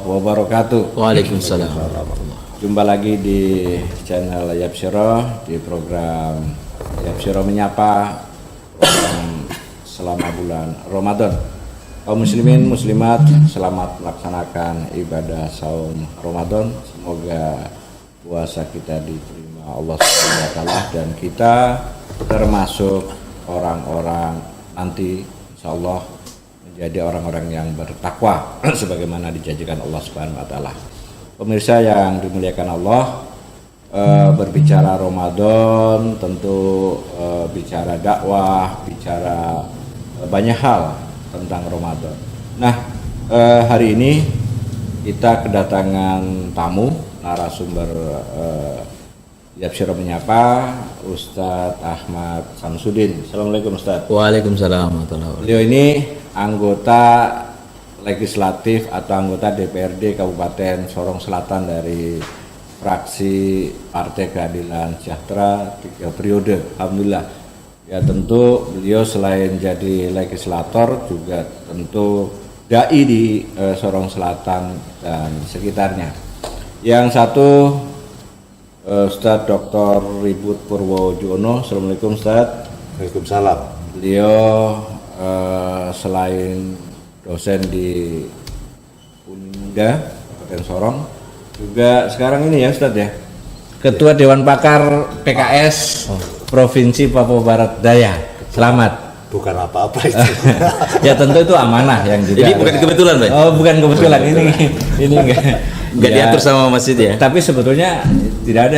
wabarakatuh. Waalaikumsalam. Jumpa lagi di channel Yapsyiro di program Yapsyiro Menyapa selama bulan Ramadan. Kaum muslimin muslimat, selamat melaksanakan ibadah saum Ramadan. Semoga puasa kita diterima Allah SWT dan kita termasuk orang-orang nanti insyaallah menjadi orang-orang yang bertakwa sebagaimana dijanjikan Allah Subhanahu wa taala. Pemirsa yang dimuliakan Allah, berbicara Ramadan tentu bicara dakwah, bicara banyak hal tentang Ramadan. Nah, hari ini kita kedatangan tamu narasumber Yapsyiro Menyapa, Ustadz Ahmad Samsudin. Assalamualaikum Ustadz. Waalaikumsalam. Beliau ini anggota legislatif atau anggota DPRD Kabupaten Sorong Selatan dari fraksi Partai Keadilan Sejahtera 3 periode. Alhamdulillah. Ya tentu beliau selain jadi legislator juga tentu dai di Sorong Selatan dan sekitarnya. Yang satu Ustadz Dr. Ribut Purwojono. Assalamualaikum Ustadz. Waalaikumsalam. Beliau selain dosen di Uninda Kabupaten Sorong, juga sekarang ini ya Ustadz ya, Ketua Dewan Pakar PKS Provinsi Papua Barat Daya. Selamat. Bukan apa-apa itu. Ya tentu itu amanah yang juga. Jadi bukan kebetulan, Pak? Oh, bukan kebetulan. ini Enggak diatur sama masjid ya. Tapi sebetulnya tidak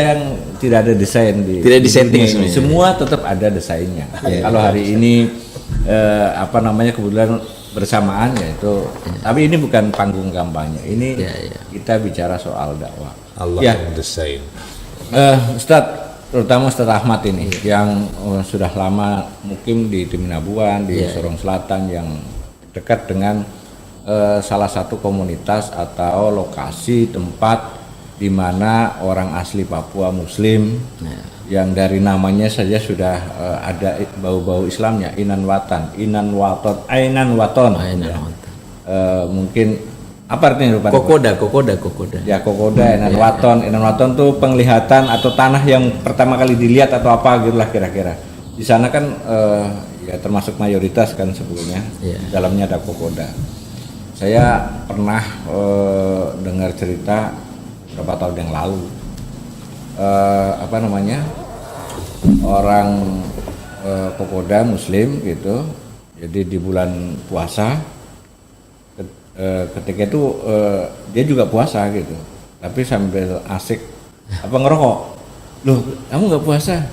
ada desain di. Tidak disetting semuanya. Semua tetap ada desainnya. Kalau hari ini kebetulan bersamaan yaitu. Tapi ini bukan panggung kampanye. Ini kita bicara soal dakwah. Allah yang desain. Ustadz, terutama Ustadz Ahmad ini yang sudah lama mukim di Timinabuan di Sorong Selatan yang dekat dengan salah satu komunitas atau lokasi tempat di mana orang asli Papua Muslim yang dari namanya saja sudah ada bau-bau Islamnya, Inan Waton. Mungkin apa artinya lupa? Kokoda. Ya kokoda, Inan Waton tuh penglihatan atau tanah yang pertama kali dilihat atau apa gitulah kira-kira. Di sana kan ya termasuk mayoritas kan sebelumnya. Dalamnya ada kokoda. Saya pernah dengar cerita beberapa tahun yang lalu. Orang kokoda Muslim gitu. Jadi di bulan puasa ketika itu dia juga puasa gitu, tapi sambil asik ngerokok. Loh, kamu nggak puasa?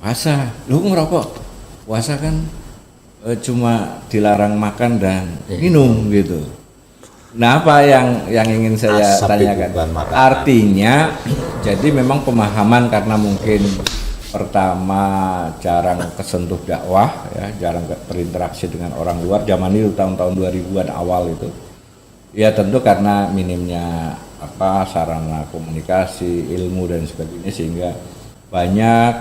Puasa. Loh, ngerokok? Puasa kan cuma dilarang makan dan minum gitu. Nah, apa yang ingin saya tanyakan? Artinya, jadi memang pemahaman karena mungkin pertama jarang kesentuh dakwah ya, jarang berinteraksi dengan orang luar zaman itu tahun-tahun 2000-an awal itu. Ya tentu karena minimnya sarana komunikasi, ilmu dan sebagainya sehingga banyak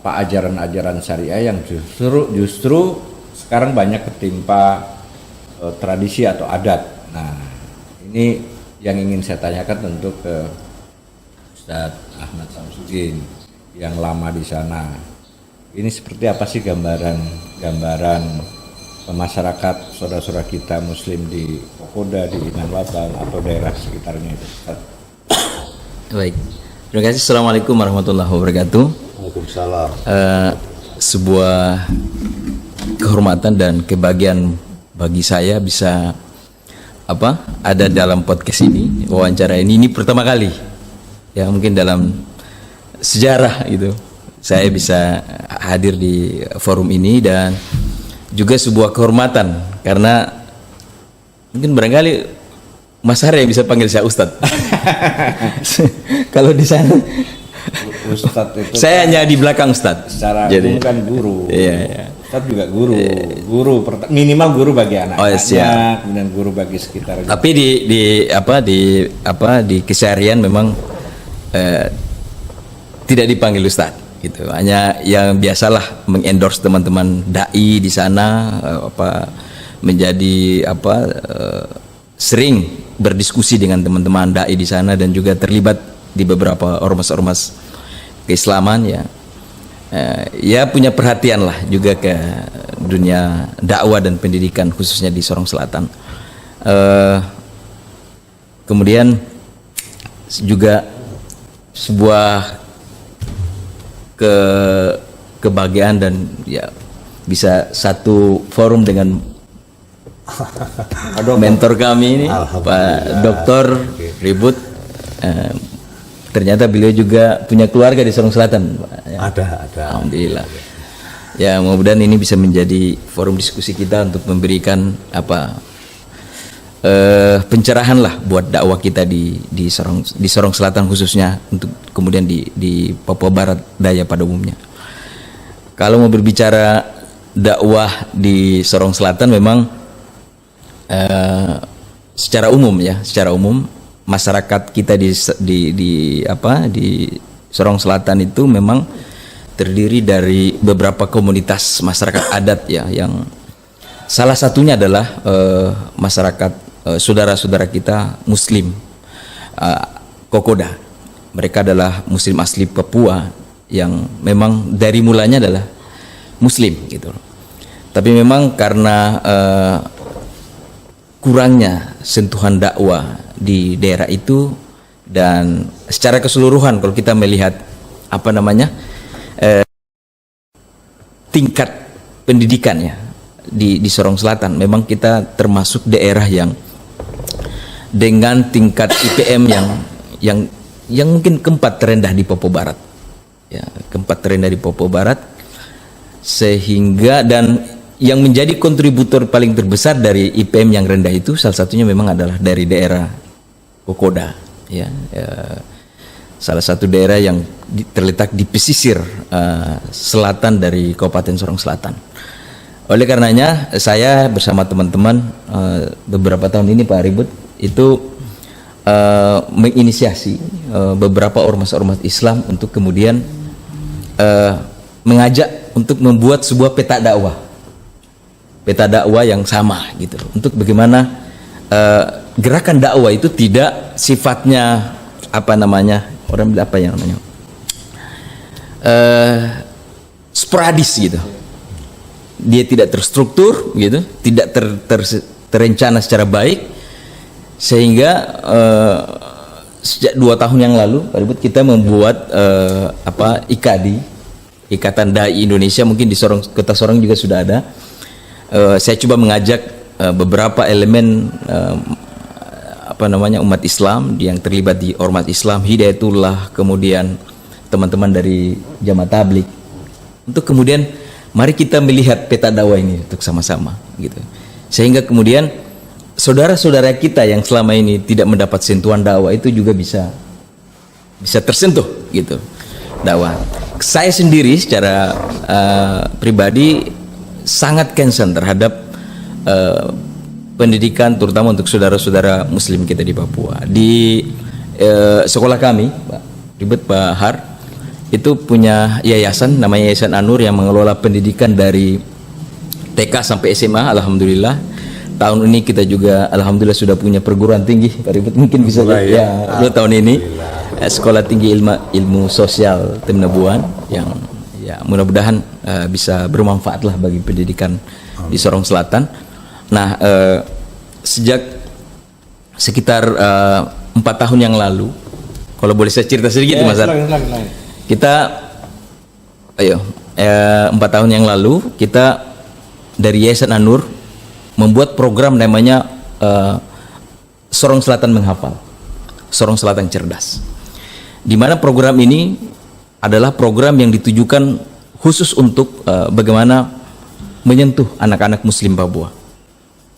ajaran-ajaran syariah yang justru sekarang banyak ketimpa tradisi atau adat. Nah, ini yang ingin saya tanyakan tentu ke Ustadz Ahmad Samsudin yang lama di sana. Ini seperti apa sih gambaran masyarakat saudara-saudara kita Muslim di Kokoda, di Inan Waton atau daerah sekitarnya itu? Baik. Terima kasih. Assalamualaikum warahmatullahi wabarakatuh. Waalaikumsalam. Sebuah kehormatan dan kebahagiaan bagi saya bisa ada dalam podcast ini, wawancara ini pertama kali. Ya mungkin dalam sejarah itu saya bisa hadir di forum ini dan juga sebuah kehormatan karena mungkin barangkali Mas Har yang bisa panggil saya Ustadz. Kalau di sana Ustadz itu saya hanya di belakang Ustadz. Secara umum kan guru. Iya. Ustadz juga guru minimal guru bagi anak-anaknya, kemudian guru bagi sekitar. Tapi di keseharian memang tidak dipanggil Ustadz gitu, hanya yang biasalah mengendorse teman-teman dai di sana menjadi sering berdiskusi dengan teman-teman dai di sana dan juga terlibat di beberapa ormas-ormas keislaman ya. Ya punya perhatian lah juga ke dunia dakwah dan pendidikan khususnya di Sorong Selatan. Kemudian juga sebuah kebahagiaan dan ya bisa satu forum dengan mentor kami ini Pak Doktor Ribut. Ternyata beliau juga punya keluarga di Sorong Selatan, Pak. Ya. Ada. Alhamdulillah. Ya, mudah-mudahan ini bisa menjadi forum diskusi kita untuk memberikan pencerahan lah buat dakwah kita di Sorong Selatan khususnya, untuk kemudian di Papua Barat Daya pada umumnya. Kalau mau berbicara dakwah di Sorong Selatan memang secara umum masyarakat kita di Sorong Selatan itu memang terdiri dari beberapa komunitas masyarakat adat ya, yang salah satunya adalah masyarakat saudara-saudara kita Muslim Kokoda. Mereka adalah Muslim asli Papua yang memang dari mulanya adalah Muslim gitu. Tapi memang karena kurangnya sentuhan dakwah di daerah itu, dan secara keseluruhan kalau kita melihat tingkat pendidikannya di Sorong Selatan, memang kita termasuk daerah yang dengan tingkat IPM yang mungkin keempat terendah di Papua Barat ya, keempat terendah di Papua Barat, sehingga dan yang menjadi kontributor paling terbesar dari IPM yang rendah itu salah satunya memang adalah dari daerah Kokoda ya, salah satu daerah yang terletak di pesisir selatan dari Kabupaten Sorong Selatan. Oleh karenanya saya bersama teman-teman beberapa tahun ini Pak Ribut itu menginisiasi beberapa ormas-ormas Islam untuk kemudian mengajak untuk membuat sebuah peta dakwah yang sama gitu, untuk bagaimana gerakan dakwah itu tidak sifatnya sporadis gitu. Dia tidak terstruktur gitu, tidak terencana secara baik, sehingga sejak 2 tahun yang lalu Pak Ribut kita membuat IKADI, Ikatan Dai Indonesia, mungkin di Kota Sorong juga sudah ada. Saya coba mengajak beberapa elemen umat Islam yang terlibat di ormas Islam, Hidayatullah, kemudian teman-teman dari Jamaah Tabligh, untuk kemudian mari kita melihat peta dakwah ini untuk sama-sama gitu, sehingga kemudian saudara-saudara kita yang selama ini tidak mendapat sentuhan dakwah itu juga bisa tersentuh gitu dakwah. Saya sendiri secara pribadi sangat concern terhadap pendidikan, terutama untuk saudara-saudara Muslim kita di Papua. Di sekolah kami, Pak Ribut, Pak Har, itu punya yayasan namanya Yayasan An-Nur yang mengelola pendidikan dari TK sampai SMA. Alhamdulillah tahun ini kita juga alhamdulillah sudah punya perguruan tinggi, Pak Ribut, mungkin bisa ya tahun ini Sekolah Tinggi Ilmu Sosial Temnabuan, yang ya mudah-mudahan bisa bermanfaat lah bagi pendidikan di Sorong Selatan. Nah, sejak sekitar 4 tahun yang lalu, kalau boleh saya cerita sedikit Mas Ar, kita 4 tahun yang lalu kita dari Yayasan An-Nur membuat program namanya Sorong Selatan Menghafal, Sorong Selatan Cerdas, di mana program ini adalah program yang ditujukan khusus untuk bagaimana menyentuh anak-anak Muslim Papua.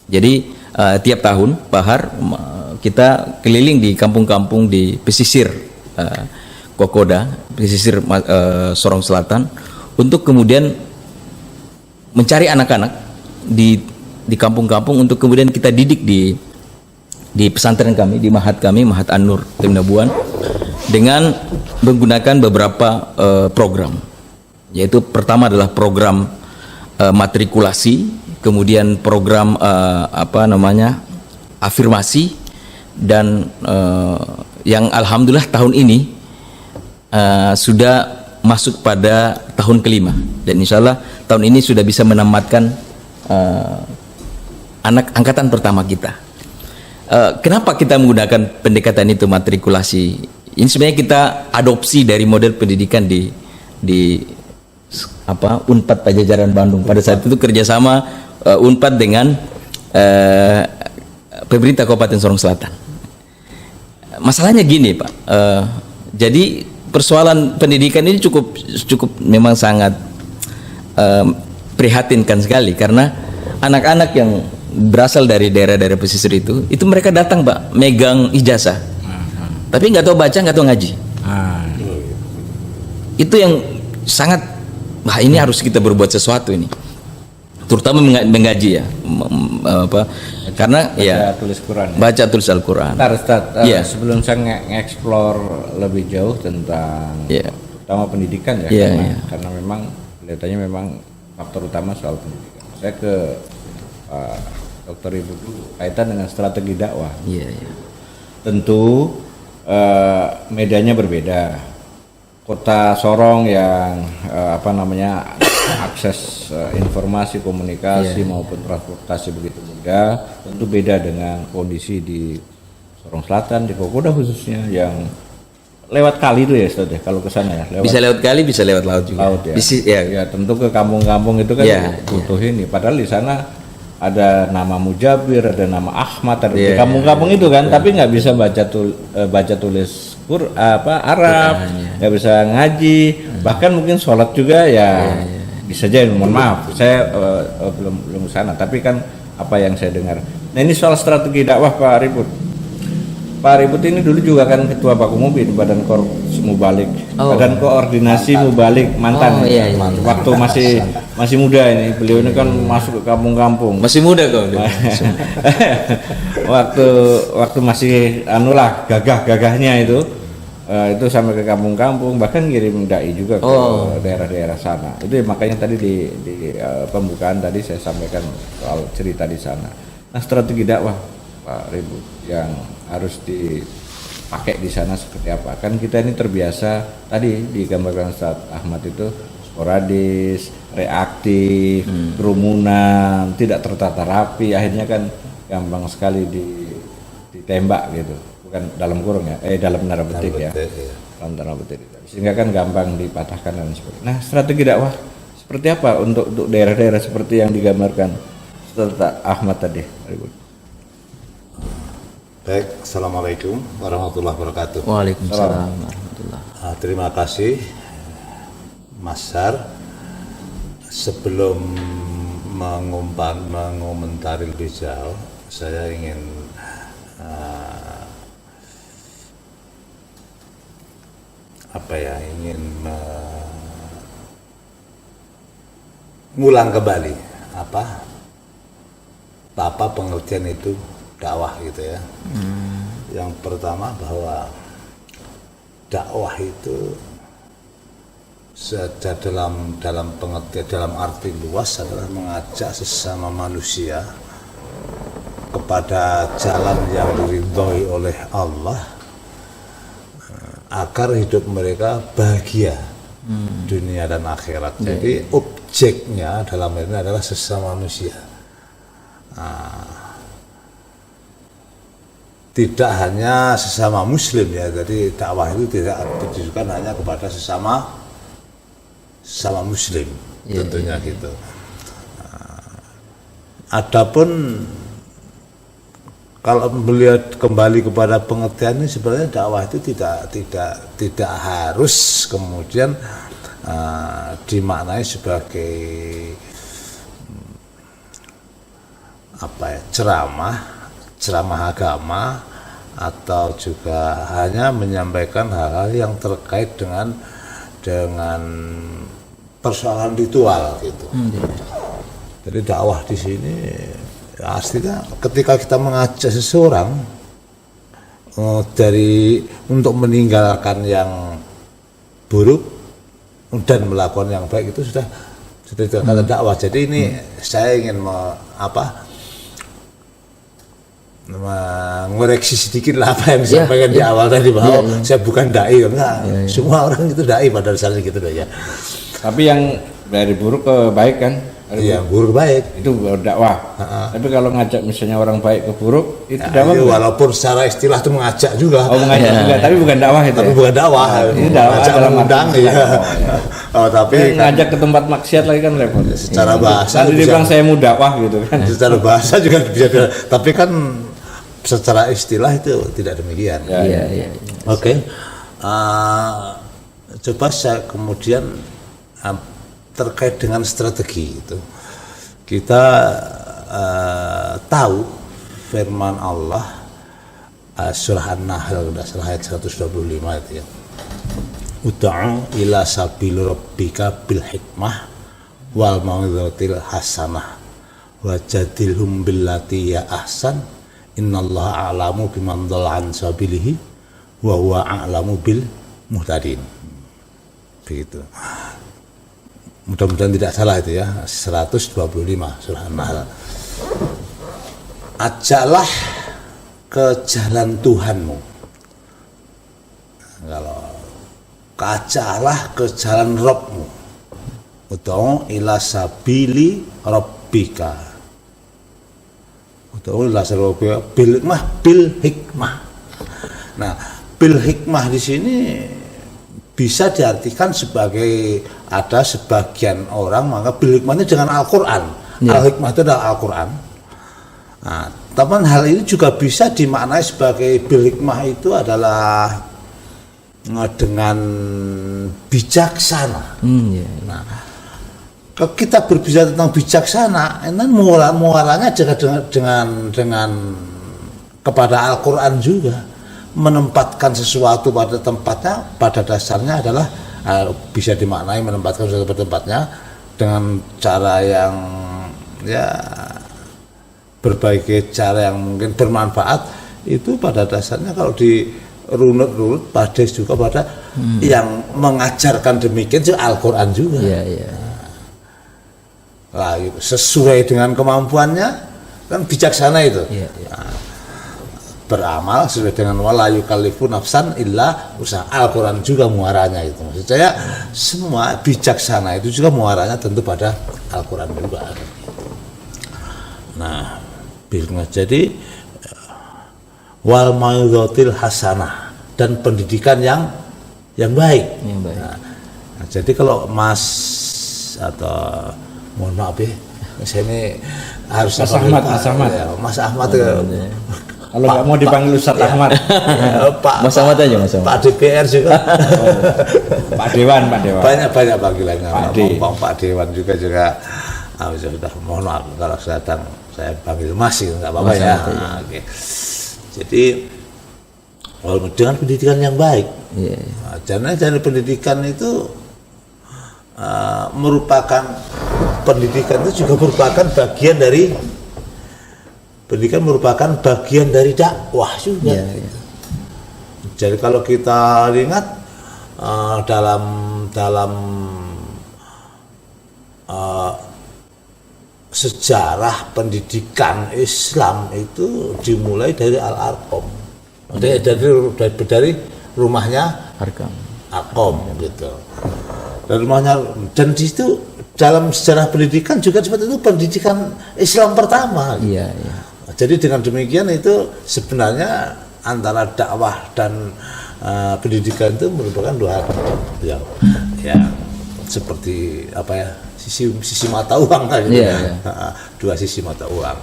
Jadi tiap tahun Pak Har, kita keliling di kampung-kampung di pesisir Kokoda, pesisir Sorong Selatan, untuk kemudian mencari anak-anak di kampung-kampung untuk kemudian kita didik di pesantren kami, di Mahat kami, Mahat An-Nur Temnabuan, dengan menggunakan beberapa program, yaitu pertama adalah program matrikulasi, kemudian program afirmasi dan yang alhamdulillah tahun ini sudah masuk pada tahun kelima dan insya Allah tahun ini sudah bisa menamatkan anak angkatan pertama kita. Kenapa kita menggunakan pendekatan itu matrikulasi? Ini sebenarnya kita adopsi dari model pendidikan di Unpad Pajajaran Bandung. Pada saat itu kerjasama Unpad dengan pemerintah Kabupaten Sorong Selatan. Masalahnya gini Pak, jadi persoalan pendidikan ini cukup memang sangat prihatinkan sekali karena anak-anak yang berasal dari daerah-daerah pesisir itu mereka datang Pak megang ijazah tapi nggak tahu baca nggak tahu ngaji. Itu yang sangat ini harus kita berbuat sesuatu ini terutama mengaji ya karena baca tulis Al-Quran. Sebelum saya nge-explore lebih jauh tentang utama pendidikan karena memang kelihatannya memang faktor utama soal pendidikan. Saya ke Dr. Ibu dulu kaitan dengan strategi dakwah. Tentu medannya berbeda. Kota Sorong yang akses informasi komunikasi maupun transportasi begitu mudah, tentu beda dengan kondisi di Sorong Selatan, di Kokoda khususnya yang lewat kali itu ya Ustaz ya, kalau ke sana ya. Bisa lewat kali, bisa lewat laut juga. Laut ya. Ya tentu ke kampung-kampung itu kan butuh ini. Padahal di sana ada nama Mujabir, ada nama Ahmad, ada di kampung-kampung itu kan, tapi nggak bisa baca tulis Arab, nggak bisa ngaji, bahkan mungkin sholat juga bisa aja. Mohon maaf, saya belum sana, tapi kan apa yang saya dengar. Nah ini soal strategi dakwah Pak Ribut. Pak Ribut ini dulu juga kan ketua Pakumubin Badan Mubalik, Badan Koordinasi Mubalik mantan. Waktu masih muda ini, beliau ini kan masuk ke kampung-kampung. Masih muda kok. waktu masih gagah-gagahnya itu sampai ke kampung-kampung, bahkan ngirim dai juga ke daerah-daerah sana. Itu makanya tadi di pembukaan tadi saya sampaikan soal cerita di sana. Nah strategi dakwah Pak Ribut yang harus dipakai di sana seperti apa? Kan kita ini terbiasa tadi digambarkan Ustaz Ahmad itu sporadis, reaktif, kerumunan, tidak tertata rapi, akhirnya kan gampang sekali ditembak gitu. Bukan dalam kurung ya, dalam tanda petik ya. Dalam tanda petik. Sehingga kan gampang dipatahkan dan sebagainya. Nah, strategi dakwah seperti apa untuk daerah-daerah seperti yang digambarkan Ustaz Ahmad tadi? Baik, Assalamualaikum warahmatullahi wabarakatuh. Waalaikumsalam warahmatullahi. Terima kasih Mas Sar. Sebelum mengomentari Rizal, saya ingin mengulang kembali apa pengertian itu dakwah gitu ya. Yang pertama bahwa dakwah itu dalam pengertian, dalam arti luas adalah mengajak sesama manusia kepada jalan yang diridhoi oleh Allah agar hidup mereka bahagia dunia dan akhirat. Jadi objeknya dalam ini adalah sesama manusia. Tidak hanya sesama muslim ya, jadi dakwah itu tidak ditujukan hanya kepada sesama muslim, tentunya gitu. Adapun kalau melihat kembali kepada pengertian ini, sebenarnya dakwah itu tidak harus kemudian dimaknai sebagai ceramah agama atau juga hanya menyampaikan hal-hal yang terkait dengan persoalan ritual gitu. Jadi dakwah di sini artinya ketika kita mengajak seseorang untuk meninggalkan yang buruk dan melakukan yang baik, itu sudah dikatakan dakwah. Jadi ini saya ingin mengoreksi sedikit lah apa yang disampaikan di awal tadi bahwa saya bukan dai, enggak. Semua orang itu dai pada dasarnya gitu ya. Tapi yang dari buruk ke baik kan? Iya, buruk baik. Itu dakwah. Tapi kalau ngajak misalnya orang baik ke buruk, itu dakwah. Walaupun secara istilah itu mengajak juga. Oh, mengajak juga, tapi bukan dakwah itu. Tapi bukan dakwah. Itu dakwah mengajak dalam mengundang arti ya. Tapi ngajak ke tempat maksiat lagi kan repot. Secara bahasa nanti dia bilang saya mau dakwah gitu kan. Secara bahasa juga bisa, tapi kan secara istilah itu tidak demikian. Iya. Oke. Coba saya kemudian terkait dengan strategi itu, kita tahu firman Allah surah An-Nahl ayat 125 itu ya, ud'u ila sabil rabbika bil hikmah wal mau'izatil hasanah wajadilhum billati ya ahsan innallaha a'lamu biman dhalla an sabilihi wa huwa a'lamu bil muhtadin. Begitu. Mudah-mudahan tidak salah itu ya, 125 surah An-Nahl. Ajaklah ke jalan Tuhanmu. Kalau ajaklah ke jalan Rabbmu. Ud'u ila sabili rabbika. Ud'u ila sabili rabbika bil hikmah. Nah, bil hikmah di sini bisa diartikan sebagai, ada sebagian orang maka bil hikmah itu dengan Al-Quran. Al-hikmah itu adalah Al-Quran. Nah, tapi hal ini juga bisa dimaknai sebagai bil hikmah itu adalah dengan bijaksana. Nah, kalau kita berbicara tentang bijaksana, ini muaranya dengan kepada Al-Quran juga. Menempatkan sesuatu pada tempatnya, pada dasarnya adalah bisa dimaknai menempatkan sesuatu pada tempatnya dengan cara yang ya berbagai cara yang mungkin bermanfaat. Itu pada dasarnya kalau dirunut-runut pada juga pada yang mengajarkan demikian juga Al-Quran juga. Lah, sesuai dengan kemampuannya kan bijaksana itu. Nah, beramal sesuai dengan wala yukallifu nafsan illa usaha. Al-Quran juga muaranya itu. Maksud saya semua bijaksana itu juga muaranya tentu pada Al-Quran juga. Nah, jadi wal mau'izatil hasanah dan pendidikan yang baik. Nah, jadi kalau Mas atau mohon maaf ya, saya ini harus Mas Ahmad kalau nggak mau dipanggil Ustaz Ahmad, Mas Ahmad aja, Mas Ahmad. Pak DPR juga, Pak Dewan. Banyak panggilannya. Pak Dewan juga. Sudah, mohon maaf kalau saya panggil Mas itu nggak apa-apa ya. Oke. Jadi dengan pendidikan yang baik, karena pendidikan itu merupakan bagian dari pendidikan merupakan bagian dari dakwah juga. Jadi kalau kita ingat dalam sejarah pendidikan Islam itu dimulai dari Al-Arqam, dari rumahnya Arqam gitu. Dan rumahnya, dan di situ dalam sejarah pendidikan juga seperti itu pendidikan Islam pertama. Jadi dengan demikian itu sebenarnya antara dakwah dan pendidikan itu merupakan dua hal yang seperti apa ya, sisi mata uang kan gitu. Dua sisi mata uang.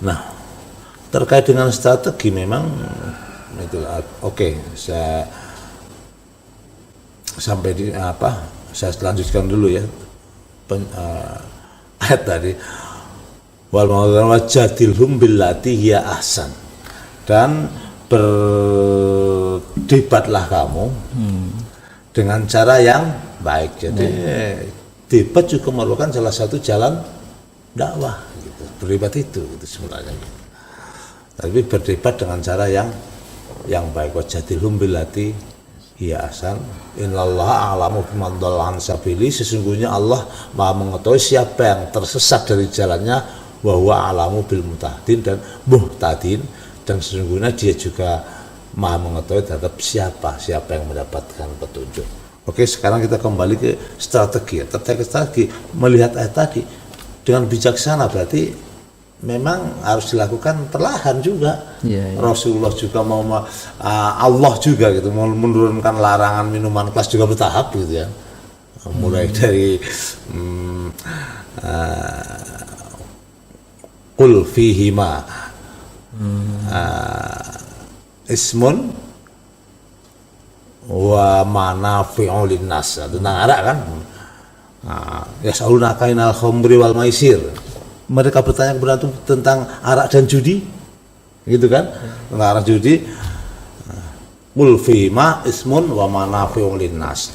Nah, terkait dengan strategi memang itulah. Oke, saya sampai di saya lanjutkan dulu ya ayat tadi, wal wajadilhum billati hiya ahsan, dan berdebatlah kamu dengan cara yang baik. Jadi debat juga merupakan salah satu jalan dakwah gitu. Berdebat itu sebenarnya. Tapi berdebat dengan cara yang baik. Wajadilhum billati hiya ahsan innallaha a'lamu biman dhalla an sabili, sesungguhnya Allah Maha mengetahui siapa yang tersesat dari jalannya, wa huwa alamu bil muhtadin dan muhtadin, dan sesungguhnya dia juga maha mengetahui terhadap siapa yang mendapatkan petunjuk. Oke, sekarang kita kembali ke strategi. Terkait strategi, melihat ayat tadi dengan bijaksana berarti memang harus dilakukan perlahan juga. Rasulullah juga mau Allah juga gitu mau menurunkan larangan minuman keras juga bertahap gitu ya. Mulai dari qul fihima ismun wa manafi'u linnas, tentang arak kan. Yas'alunaka inal khamri wal maisir, mereka bertanya kepada antum tentang arak dan judi gitu kan, tentang arak judi. Qul fihima ismun wa manafi'u linnas,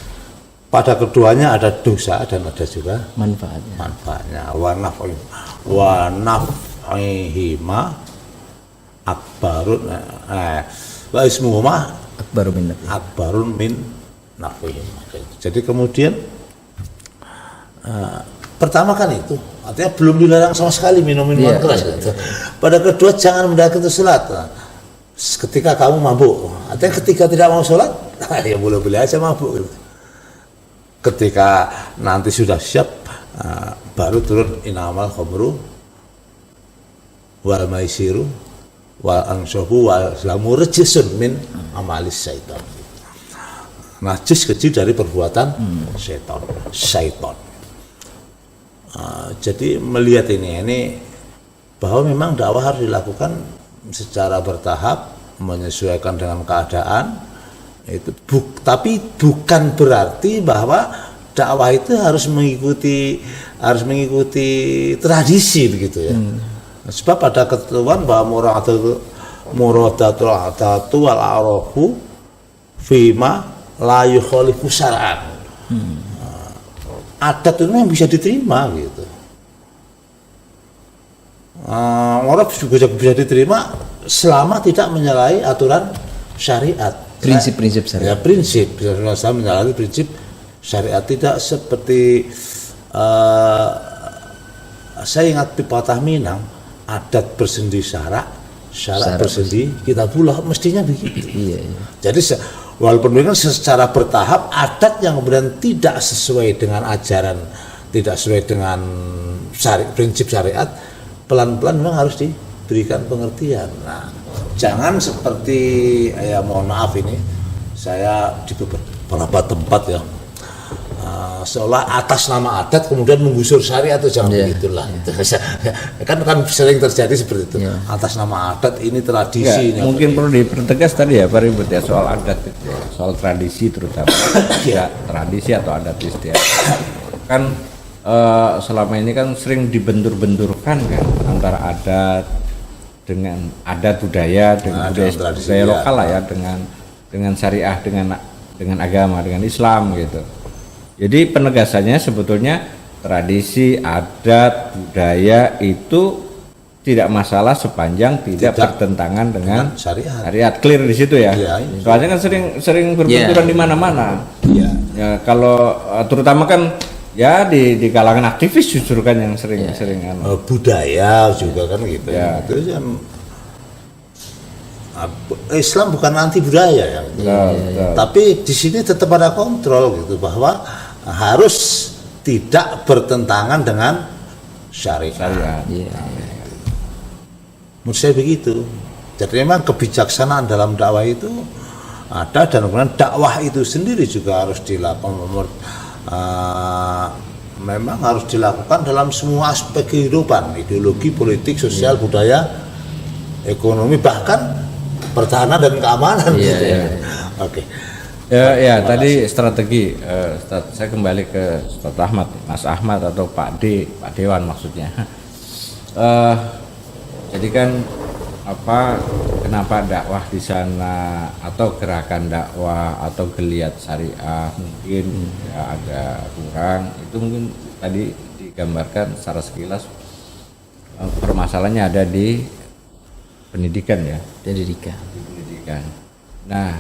pada keduanya ada dosa dan ada juga manfaatnya. Wa naf'ihima akbarun wa ismuhuma akbarun min naf'ihima. Jadi kemudian pertama kan itu artinya belum dilarang sama sekali minum minuman keras. Gitu. Pada kedua jangan mendekati sholat. Ketika kamu mabuk, artinya ketika tidak mau sholat, ya boleh-boleh aja mabuk. Gitu. Ketika nanti sudah siap, baru turun inamal khamru wal maisiru wal ansabu wal lamu rejisun min amalis syaitan. Najis kecil dari perbuatan syaitan. Jadi melihat ini bahwa memang dakwah harus dilakukan secara bertahap, menyesuaikan dengan keadaan. Itu tapi bukan berarti bahwa dakwah itu harus mengikuti tradisi begitu ya. Sebab ada ketentuan bahwa muradatul adatu wal arafu fima la yukhalifu syar'an. Adat itu yang bisa diterima gitu. Orang juga bisa diterima selama tidak menyalahi aturan syariat. Prinsip-prinsip syariat. Ya, prinsip saya menyalahi prinsip syariat, tidak seperti saya ingat pepatah Minang, adat bersendi syarak bersendi kitabullah, mestinya begitu. Iya. Jadi walaupun kan secara bertahap adat yang kemudian tidak sesuai dengan ajaran, tidak sesuai dengan prinsip syariat, pelan-pelan memang harus diberikan pengertian. Nah, jangan seperti mohon maaf ini saya di beberapa tempat ya seolah atas nama adat kemudian menggusur syariat, itu jangan begitulah. Kan sering terjadi seperti itu. Atas nama adat ini tradisi. Mungkin perlu dipertegas tadi ya Pak Ribut ya soal adat itu, soal tradisi terutama. Ya, tradisi atau adat istiadat. Kan selama ini kan sering dibentur-benturkan kan antara adat dengan adat budaya dengan budaya lokal lah ya, dengan syariah, dengan agama, dengan Islam gitu. Jadi penegasannya sebetulnya tradisi, adat, budaya itu tidak masalah sepanjang tidak bertentangan dengan syariat. Clear di situ ya. Soalnya kan sering berbenturan di mana-mana. Ya, kalau terutama kan ya di kalangan aktivis justru kan yang sering budaya juga kan gitu. Itu kan Islam bukan anti budaya ya. Tapi di sini tetap ada kontrol gitu bahwa harus tidak bertentangan dengan syariat. Menurut saya begitu. Jadi memang kebijaksanaan dalam dakwah itu ada, dan kemudian dakwah itu sendiri juga harus dilakukan. Memang harus dilakukan dalam semua aspek kehidupan, ideologi, politik, sosial, budaya, ekonomi, bahkan pertahanan dan keamanan. Oke. Ya, tadi strategi. Saya kembali ke Ustaz Ahmad, Mas Ahmad atau Pak Dewan maksudnya. Jadi kan kenapa dakwah di sana atau gerakan dakwah atau geliat syariah mungkin ya agak kurang, itu mungkin tadi digambarkan secara sekilas permasalahannya ada di pendidikan ya. Pendidikan. Nah,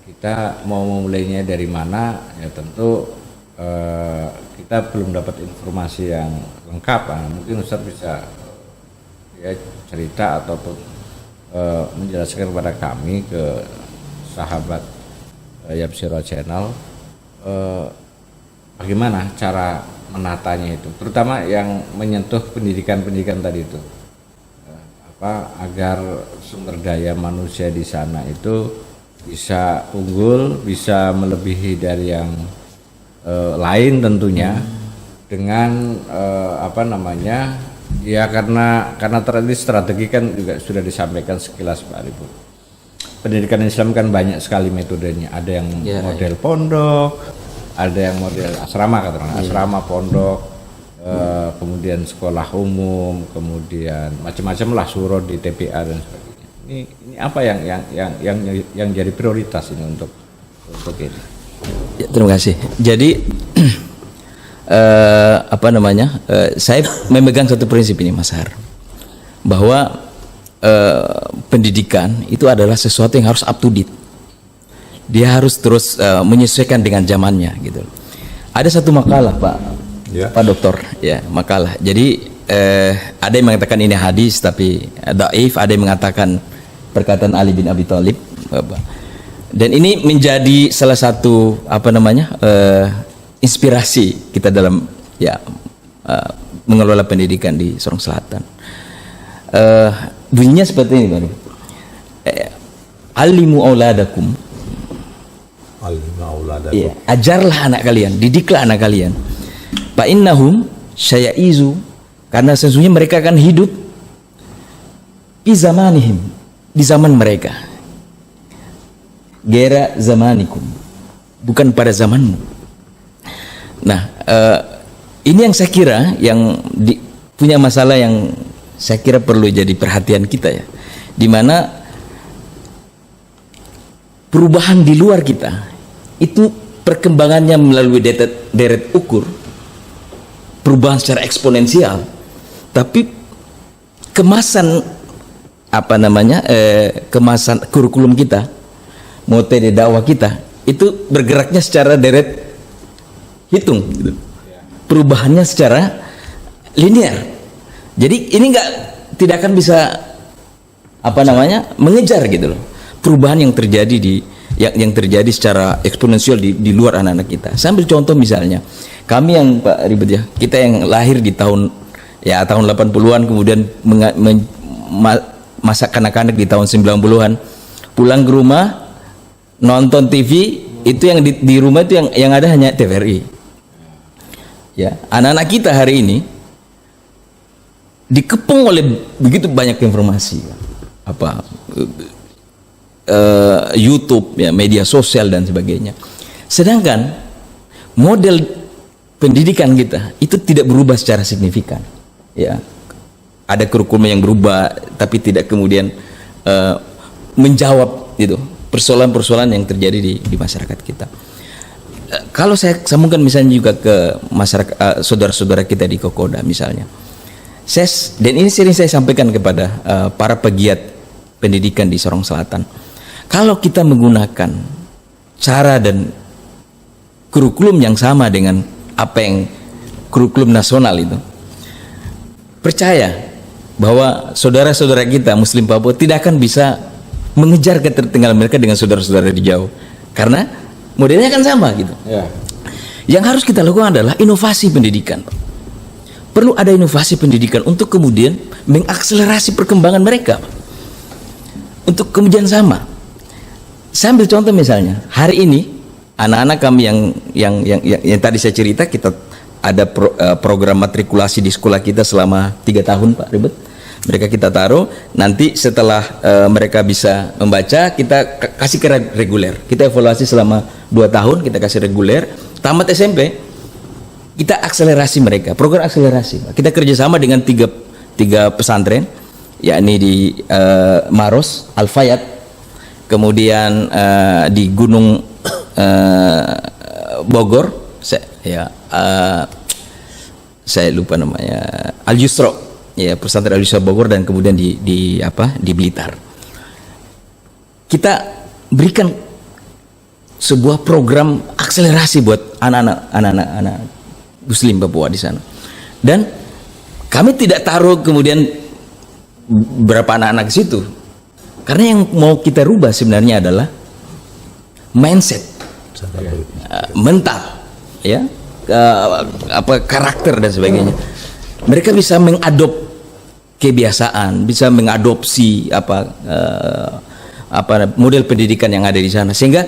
kita mau memulainya dari mana ya tentu kita belum dapat informasi yang lengkap. Mungkin Ustaz bisa ya cerita ataupun menjelaskan kepada kami, ke sahabat Yapsiro Channel, bagaimana cara menatanya itu, terutama yang menyentuh pendidikan tadi itu, agar sumber daya manusia di sana itu bisa unggul, bisa melebihi dari yang lain tentunya, dengan ya karena strategi kan juga sudah disampaikan sekilas Pak Ribut. Pendidikan Islam kan banyak sekali metodenya, ada yang model pondok, ada yang model asrama, asrama pondok, kemudian sekolah umum, kemudian macam-macam lah, surah di TPA dan sebagainya. Ini apa yang jadi prioritas ini untuk ini? Ya, terima kasih. Jadi saya memegang satu prinsip ini, Mas Har, bahwa pendidikan itu adalah sesuatu yang harus up to date. Dia harus terus menyesuaikan dengan zamannya gitu. Ada satu makalah Pak Doktor, ya makalah. Jadi ada yang mengatakan ini hadis tapi dhaif, ada yang mengatakan perkataan Ali bin Abi Thalib. Dan ini menjadi salah satu inspirasi kita dalam mengelola pendidikan di Sorong Selatan. Bunyinya seperti ini, Pak. Alimu auladakum. Ya, ajarlah anak kalian, didiklah anak kalian. Fa innahum syai'izu, karena sesungguhnya mereka akan hidup di zamanihim, di zaman mereka. Gera zamanikum, bukan pada zamanmu. Nah, ini yang saya kira punya masalah yang saya kira perlu jadi perhatian kita, ya, di mana perubahan di luar kita itu perkembangannya melalui deret ukur, perubahan secara eksponensial, tapi kemasan kemasan kurikulum kita, metode dakwah kita itu bergeraknya secara deret hitung gitu. Perubahannya secara linear. Jadi ini tidak akan bisa mengejar gitu loh perubahan yang terjadi yang terjadi secara eksponensial di luar anak-anak kita. Saya ambil contoh misalnya, kami yang Pak Ribet, ya, kita yang lahir di tahun 80-an, kemudian masa kanak-kanak di tahun 90-an, pulang ke rumah nonton TV, itu yang di rumah itu yang ada hanya TVRI. Ya, anak-anak kita hari ini dikepung oleh begitu banyak informasi, YouTube, ya, media sosial dan sebagainya. Sedangkan model pendidikan kita itu tidak berubah secara signifikan. Ya, ada kurikulum yang berubah, tapi tidak kemudian menjawab gitu persoalan-persoalan yang terjadi di masyarakat kita. Kalau saya sambungkan misalnya juga ke masyarakat, saudara-saudara kita di Kokoda misalnya, dan ini sering saya sampaikan kepada para pegiat pendidikan di Sorong Selatan. Kalau kita menggunakan cara dan kurikulum yang sama dengan apa yang kurikulum nasional itu, percaya bahwa saudara-saudara kita Muslim Papua tidak akan bisa mengejar ketertinggalan mereka dengan saudara-saudara di jauh, karena modelnya kan sama gitu. Ya. Yang harus kita lakukan adalah inovasi pendidikan. Perlu ada inovasi pendidikan untuk kemudian mengakselerasi perkembangan mereka untuk kemudian sama. Saya ambil contoh misalnya, hari ini anak-anak kami yang tadi saya cerita, kita ada program matrikulasi di sekolah kita selama 3 tahun Pak Ribet. Mereka kita taruh, nanti setelah mereka bisa membaca, kita kasih ke reguler. Kita evaluasi selama 2 tahun, kita kasih reguler. Tamat SMP, kita akselerasi mereka, program akselerasi. Kita kerjasama dengan tiga pesantren, yakni di Maros, Al-Fayat, kemudian di Gunung Bogor, saya lupa namanya, Al-Yusra, ya, pesantren Al-Yusra Bogor, dan kemudian di Blitar. Kita berikan sebuah program akselerasi buat anak-anak Muslim Papua di sana. Dan kami tidak taruh kemudian berapa anak-anak ke situ. Karena yang mau kita rubah sebenarnya adalah mindset, mental, ya, karakter dan sebagainya. Mereka bisa mengadop kebiasaan, bisa mengadopsi model pendidikan yang ada di sana, sehingga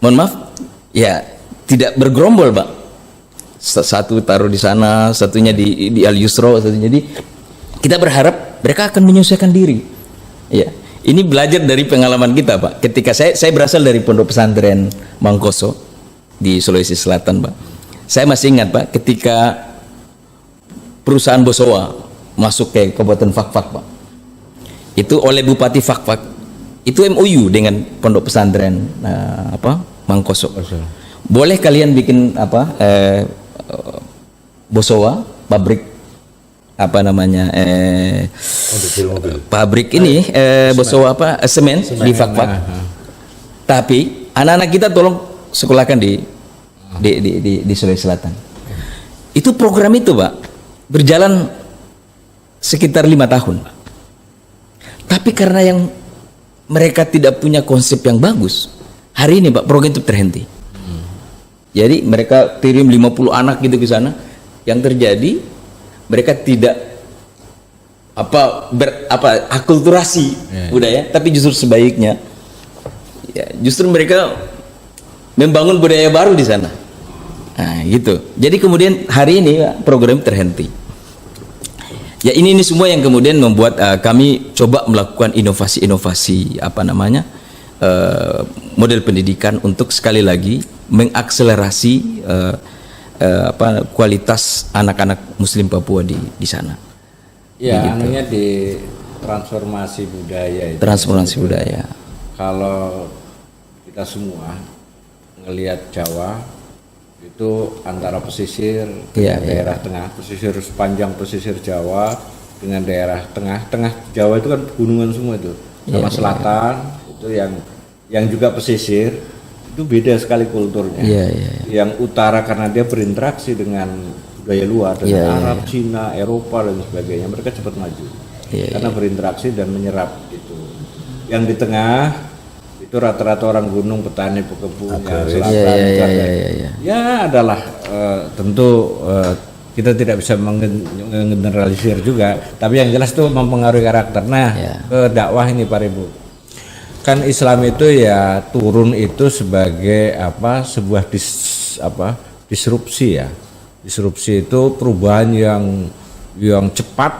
mohon maaf ya tidak bergerombol, Pak. Satu taruh di sana, satunya di Al Yusro, satunya di. Kita berharap mereka akan menyesuaikan diri. Ya, ini belajar dari pengalaman kita, Pak. Ketika saya berasal dari Pondok Pesantren Mangkoso di Sulawesi Selatan, Pak. Saya masih ingat, Pak, ketika perusahaan Bosowa masuk ke Kabupaten Fakfak, Pak. Itu oleh Bupati Fakfak. Itu MOU dengan Pondok Pesantren Mangkoso. Boleh kalian bikin Bosowa pabrik pabrik ini Bosowa semen di Fakfak. Tapi anak-anak kita tolong sekolahkan di Sulawesi Selatan. Itu program itu, Pak, berjalan sekitar 5 tahun. Tapi karena yang mereka tidak punya konsep yang bagus, hari ini, Pak, program itu terhenti. Jadi mereka kirim 50 anak gitu ke sana. Yang terjadi mereka tidak akulturasi budaya, tapi justru sebaiknya ya, justru mereka membangun budaya baru di sana. Nah, gitu. Jadi kemudian hari ini program terhenti. Ya ini semua yang kemudian membuat kami coba melakukan inovasi-inovasi model pendidikan untuk sekali lagi mengakselerasi kualitas anak-anak Muslim Papua di sana. Ya, anunya di transformasi budaya itu. Transformasi budaya. Kalau kita semua ngelihat Jawa itu antara pesisir dengan daerah tengah, pesisir sepanjang pesisir Jawa dengan daerah tengah Jawa itu kan pegunungan semua itu, sama selatan itu yang juga pesisir itu beda sekali kulturnya. Yang utara karena dia berinteraksi dengan budaya luar, dengan Arab, Cina, Eropa dan sebagainya, mereka cepat maju karena berinteraksi dan menyerap gitu. Yang di tengah itu rata-rata orang gunung, petani, pekebun, selatan. Ya adalah tentu kita tidak bisa menggeneralisir juga, tapi yang jelas itu mempengaruhi karakter. Nah, ke dakwah ini Pak Ribu, kan Islam itu ya turun itu sebagai sebuah disrupsi ya. Disrupsi itu perubahan yang cepat,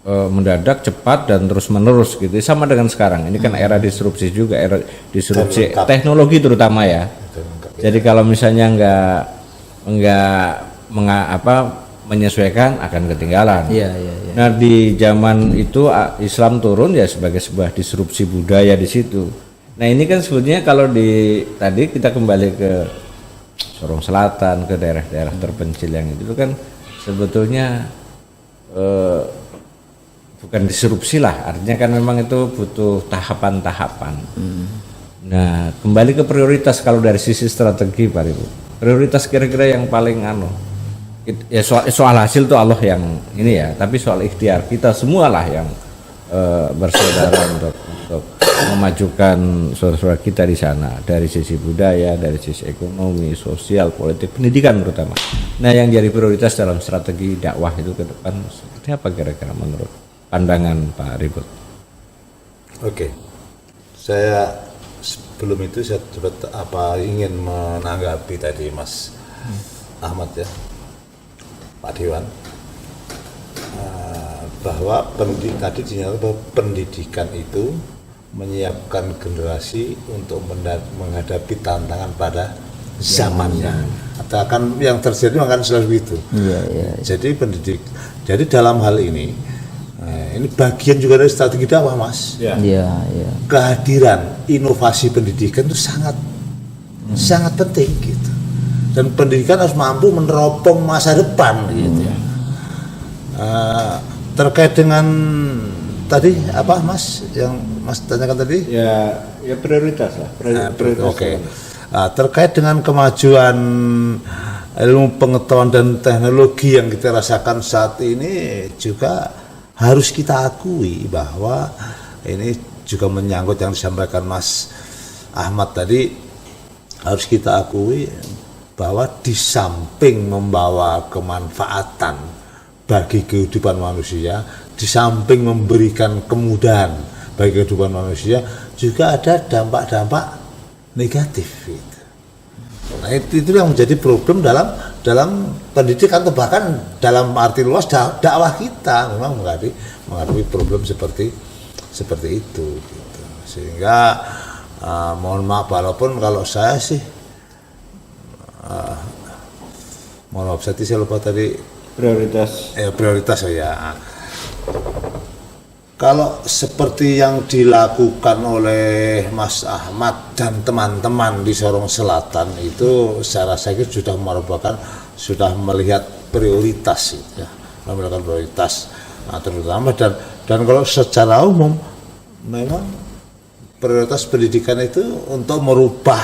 mendadak, cepat dan terus menerus gitu. Sama dengan sekarang. Ini kan era disrupsi juga, era disrupsi teknologi terutama ya. Jadi kalau misalnya enggak menyesuaikan akan ketinggalan. Nah, di zaman itu Islam turun ya sebagai sebuah disrupsi budaya di situ. Nah, ini kan sebetulnya kalau tadi kita kembali ke Sorong Selatan, ke daerah-daerah terpencil yang itu kan sebetulnya bukan disrupsi lah, artinya kan memang itu butuh tahapan-tahapan. Nah, kembali ke prioritas kalau dari sisi strategi Pak Ibu, prioritas kira-kira yang paling ya soal hasil tuh Allah yang ini ya, tapi soal ikhtiar kita semualah yang bersaudara untuk memajukan saudara-saudara kita di sana dari sisi budaya, dari sisi ekonomi, sosial, politik, pendidikan terutama. Nah, yang jadi prioritas dalam strategi dakwah itu ke depan seperti apa kira-kira menurut pandangan Pak Ribut? Oke, saya sebelum itu saya ingin menanggapi tadi Mas Ahmad ya, Pak Dewan, bahwa tadi dinyatakan bahwa pendidikan itu menyiapkan generasi untuk menghadapi tantangan pada zamannya. Katakan yang terjadi akan selalu itu. Jadi jadi dalam hal ini bagian juga dari strategi dakwah, Mas. Kehadiran inovasi pendidikan itu sangat penting gitu. Dan pendidikan harus mampu meneropong masa depan gitu ya. Terkait dengan tadi apa Mas yang Mas tanyakan tadi? Ya prioritas lah. Prioritas. Oke. Terkait dengan kemajuan ilmu pengetahuan dan teknologi yang kita rasakan saat ini juga harus kita akui bahwa ini juga menyangkut yang disampaikan Mas Ahmad tadi, harus kita akui bahwa di samping membawa kemanfaatan bagi kehidupan manusia, di samping memberikan kemudahan bagi kehidupan manusia, juga ada dampak-dampak negatif gitu. Nah, itu yang menjadi problem dalam pendidikan atau bahkan dalam arti luas dakwah kita memang menghadapi problem seperti itu gitu. Sehingga mohon maaf, walaupun kalau saya sih mohon maaf saya lupa tadi prioritas ya. Kalau seperti yang dilakukan oleh Mas Ahmad dan teman-teman di Sorong Selatan itu, saya rasa itu sudah melihat prioritas ya, melakukan prioritas terutama dan kalau secara umum memang prioritas pendidikan itu untuk merubah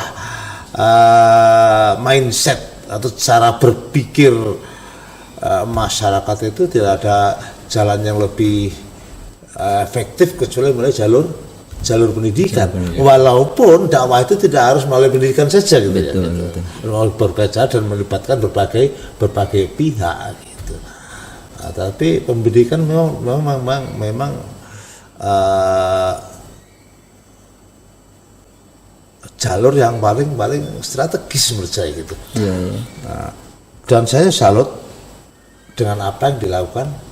mindset atau cara berpikir masyarakat itu. Tidak ada jalan yang lebih efektif kecuali melalui jalur pendidikan. Walaupun dakwah itu tidak harus melalui pendidikan saja gitu. Melalui berbagai cara dan melibatkan berbagai pihak gitu. Nah, tapi pendidikan memang jalur yang paling strategis menurut saya gitu. Nah, dan saya salut dengan apa yang dilakukan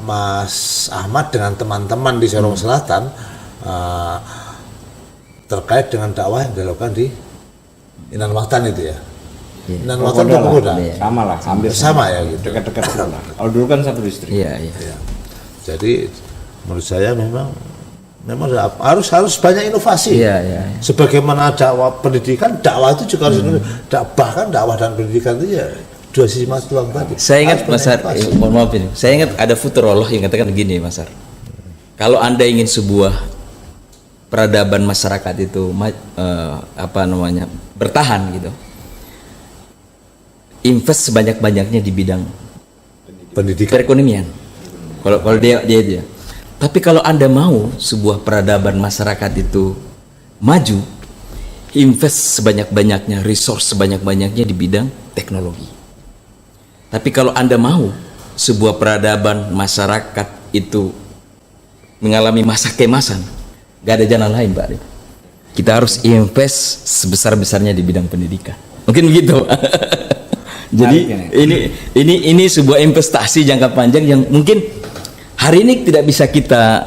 Mas Ahmad dengan teman-teman di Sorong Selatan terkait dengan dakwah yang dilakukan di Inan Watan itu ya. Inan Watan itu Pemuda. Sama lah, hampir sama ya gitu. Dekat-dekat lah. Kalau dulu kan satu distrik. Iya. Jadi menurut saya memang harus banyak inovasi. Iya. Sebagaimana dakwah pendidikan, dakwah itu juga harus bahkan dakwah dan pendidikan itu ya dua sisi mas tulang tadi. Saya ingat Mas Ar, mohon maaf ini. Saya ingat ada futurolog yang katakan begini, Mas Ar. Kalau Anda ingin sebuah peradaban masyarakat itu bertahan gitu, invest sebanyak-banyaknya di bidang pendidikan, perekonomian. Kalau dia. Tapi kalau Anda mau sebuah peradaban masyarakat itu maju, invest sebanyak-banyaknya, resource sebanyak-banyaknya di bidang teknologi. Tapi kalau Anda mau sebuah peradaban masyarakat itu mengalami masa kemasan, gak ada jalan lain, Pak. Kita harus invest sebesar-besarnya di bidang pendidikan. Mungkin begitu. Jadi ini sebuah investasi jangka panjang yang mungkin hari ini tidak bisa kita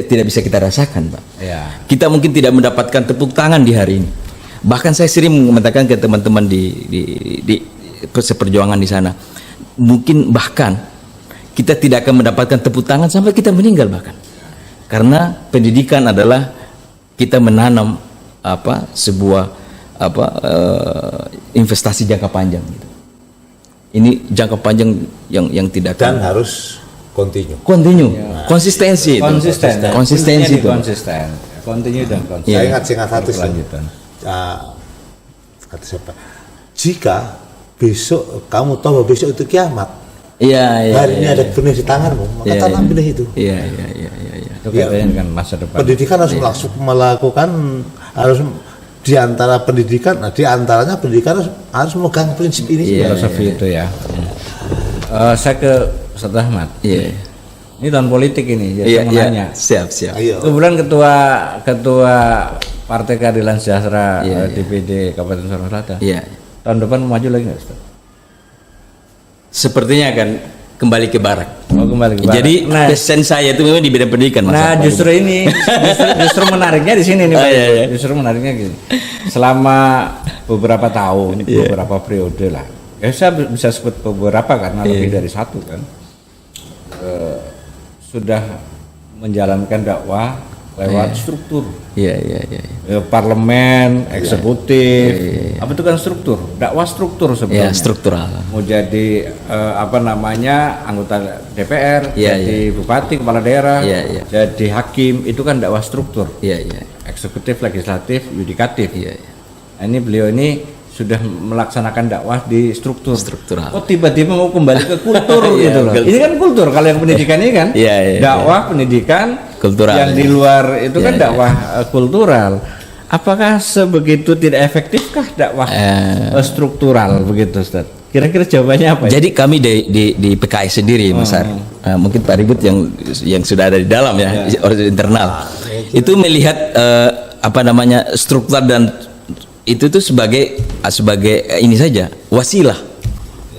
tidak bisa kita rasakan, Pak. Ya. Kita mungkin tidak mendapatkan tepuk tangan di hari ini. Bahkan saya sering mengatakan ke teman-teman di seperjuangan di sana, mungkin bahkan kita tidak akan mendapatkan tepuk tangan sampai kita meninggal bahkan, karena pendidikan adalah kita menanam sebuah investasi jangka panjang gitu. Ini jangka panjang yang tidak dan harus continue ya. Konsistensi itu. Continue dan konsisten. Saya ingat satu kata siapa, jika besok kamu tahu bahwa besok itu kiamat. Iya. Hari ini ada benih di tanganmu, maka tanam benih itu. Iya. Itu kaitannya dengan masa depan. Pendidikan harus melakukan harus di antara pendidikan, di antaranya pendidikan harus memegang prinsip ini. Filosofi itu ya. Saya ke Ustaz Ahmad. Iya. Ini tahun politik ini, jadi saya mau nanya. Siap. Kebetulan ketua Partai Keadilan Sejahtera DPD Kabupaten Sorong Selatan. Iya. Tahun depan maju lagi nggak, Ustaz? Sepertinya akan kembali ke barak. Kembali ke barak. Jadi pesan saya itu memang di bidang pendidikan, Mas. Nah, justru menariknya di sini nih, Pak. Justru menariknya gini. Selama beberapa tahun, beberapa periode lah. Ya saya bisa sebut beberapa karena lebih dari satu kan. Sudah menjalankan dakwah lewat struktur. Iya. Parlemen, eksekutif, apa itu kan struktur, dakwah struktur sebenarnya. Struktural. Mau jadi anggota DPR, jadi bupati, kepala daerah, jadi hakim, itu kan dakwah struktur. Iya. Eksekutif, legislatif, yudikatif. Iya. Nah, ini beliau ini sudah melaksanakan dakwah di Struktural. Oh tiba-tiba mau kembali ke kultur Iya, gitu loh. kultur. Ini kan kultur kalau yang pendidikan ini kan Iya, iya, dakwah pendidikan Kultural, yang iya. di luar itu Iya, kan iya. dakwah kultural. Apakah sebegitu tidak efektifkah dakwah struktural begitu Ustaz? Kira-kira jawabannya apa? Ya? Jadi kami di PKS sendiri, Mas Ar, mungkin Pak Ribut yang sudah ada di dalam ya, internal, itu melihat apa namanya struktur dan itu tuh sebagai ini saja wasilah,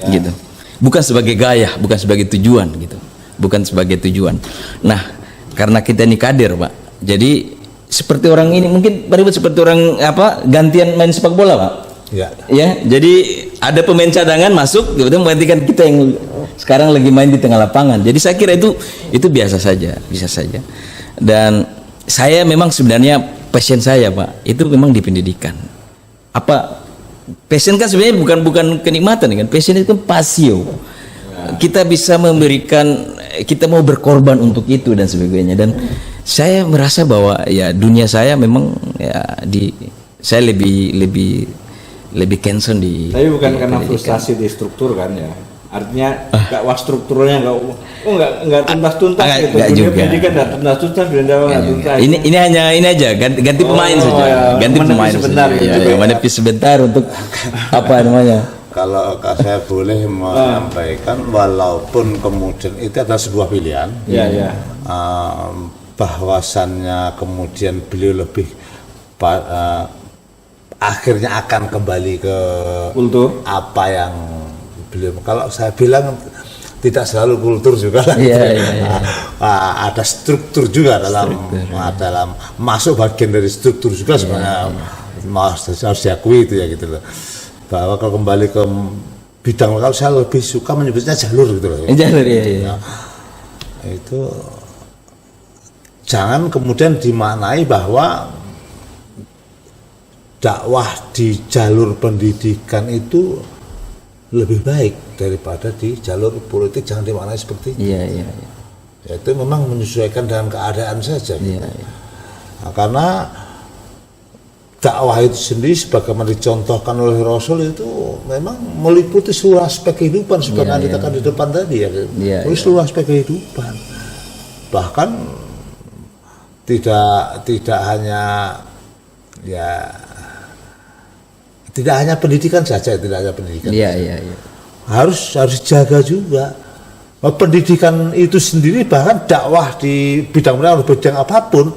gitu, bukan sebagai gaya, bukan sebagai tujuan, gitu, bukan sebagai tujuan. Nah, karena kita ini kader, Pak, jadi seperti orang ini mungkin Pak Ribut seperti orang apa gantian main sepak bola, Pak. Ya. Ya, jadi ada pemain cadangan masuk, kemudian menggantikan kita yang sekarang lagi main di tengah lapangan. Jadi saya kira itu bisa saja. Dan saya memang sebenarnya passion saya, Pak, itu memang di pendidikan. Apa passion kan sebenarnya bukan kenikmatan kan? Passion itu kan pasio. Kita bisa memberikan, kita mau berkorban untuk itu dan sebagainya. Dan saya merasa bahwa ya dunia saya memang ya saya lebih concern di. Tapi bukan di karena pendidikan. frustasi di struktur kan ya. Artinya dakwah strukturnya enggak tuntas-tuntas gitu. Enggak Dunia juga. pendidikan enggak tuntas-tuntas, dunia dakwah enggak tuntas. Ini hanya aja ganti pemain saja. ya. Ganti Menepi pemain sebentar saja. gitu Ya, menepis sebentar untuk apa namanya? Kalau saya boleh menyampaikan, walaupun kemudian itu adalah sebuah pilihan, Iya. bahwasannya kemudian beliau lebih akhirnya akan kembali ke Kultur. apa yang beliau. Kalau saya bilang tidak selalu kultur juga lah. Iya. Ada struktur juga dalam masuk bagian dari struktur juga sebenarnya. Harus diakui itu ya gitu loh. Bahwa kalau kembali ke bidang lokal, saya lebih suka menyebutnya jalur gitu loh. Jalur ya. Itu jangan kemudian dimaknai bahwa dakwah di jalur pendidikan itu lebih baik daripada di jalur politik, jangan dimaknai seperti itu. Iya. Ya, itu memang menyesuaikan dengan keadaan saja. Iya. Nah, karena dakwah itu sendiri sebagaimana dicontohkan oleh Rasul itu memang meliputi seluruh aspek kehidupan sebagaimana dikatakan di depan tadi ya. Seluruh aspek kehidupan. Bahkan tidak hanya pendidikan saja, tidak hanya pendidikan. Iya. Harus jaga juga. Pendidikan itu sendiri, bahkan dakwah di bidang apapun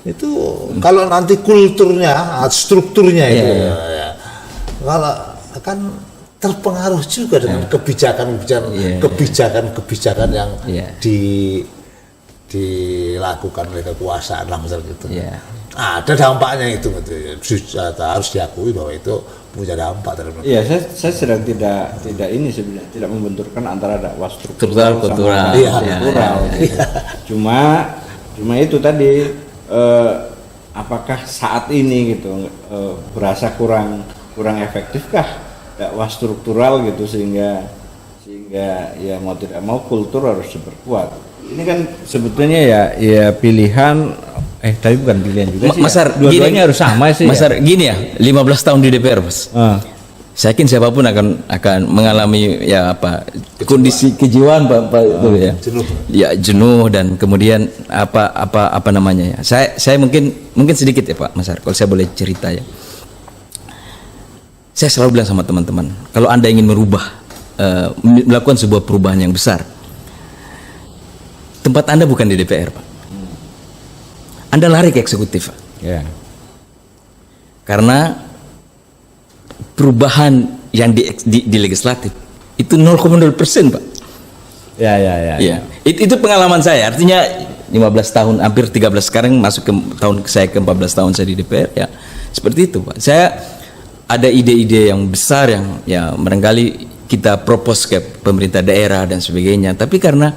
itu kalau nanti kulturnya, strukturnya itu kalau akan terpengaruh juga dengan kebijakan yang dilakukan oleh kekuasaan lah misalnya gitu. Ada dampaknya itu harus diakui bahwa itu punya dampak terhadap. Iya, saya sedang tidak ini sebenarnya tidak membenturkan antara dakwah Struktural, kultural. Cuma itu tadi apakah saat ini gitu berasa kurang efektifkah dakwah struktural gitu sehingga ya mau tidak mau kultur harus diperkuat. Ini kan sebetulnya ya pilihan tapi bukan pilihan juga sih. Mas Ar, dua-duanya harus sama sih. Mas Ar, gini ya, 15 tahun di DPR, Mas. Saya yakin siapapun akan mengalami kondisi kejiwaan Pak itu ya. Jenuh dan kemudian apa namanya ya. Saya mungkin sedikit ya Pak Mas Ar, kalau saya boleh cerita ya. Saya selalu bilang sama teman-teman, kalau Anda ingin melakukan sebuah perubahan yang besar, tempat Anda bukan di DPR, Pak. Anda lari ke eksekutif, Pak. Karena perubahan yang di legislatif itu 0,0%, Pak. Ya. Itu pengalaman saya. Artinya 15 tahun, hampir 13 sekarang masuk ke tahun saya ke-14 tahun saya di DPR ya. Seperti itu, Pak. Saya ada ide-ide yang besar yang ya barangkali kita propose ke pemerintah daerah dan sebagainya. Tapi karena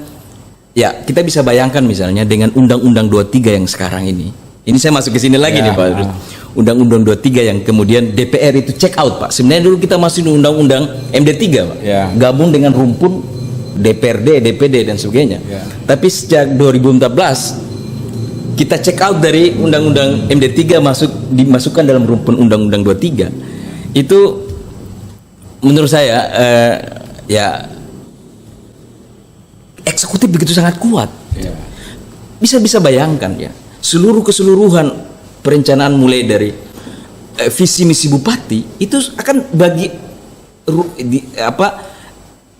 ya kita bisa bayangkan misalnya dengan Undang-Undang 23 yang sekarang ini saya masuk ke sini lagi nih Pak. Undang-Undang 23 yang kemudian DPR itu check out, Pak. Sebenarnya dulu kita masih di Undang-Undang MD3, Pak. Gabung dengan rumpun DPRD, DPD dan sebagainya. Tapi sejak 2014 kita check out dari Undang-Undang MD3 dimasukkan dalam rumpun Undang-Undang 23. itu menurut saya ya eksekutif begitu sangat kuat. Bisa bayangkan ya, keseluruhan perencanaan mulai dari visi misi bupati itu akan bagi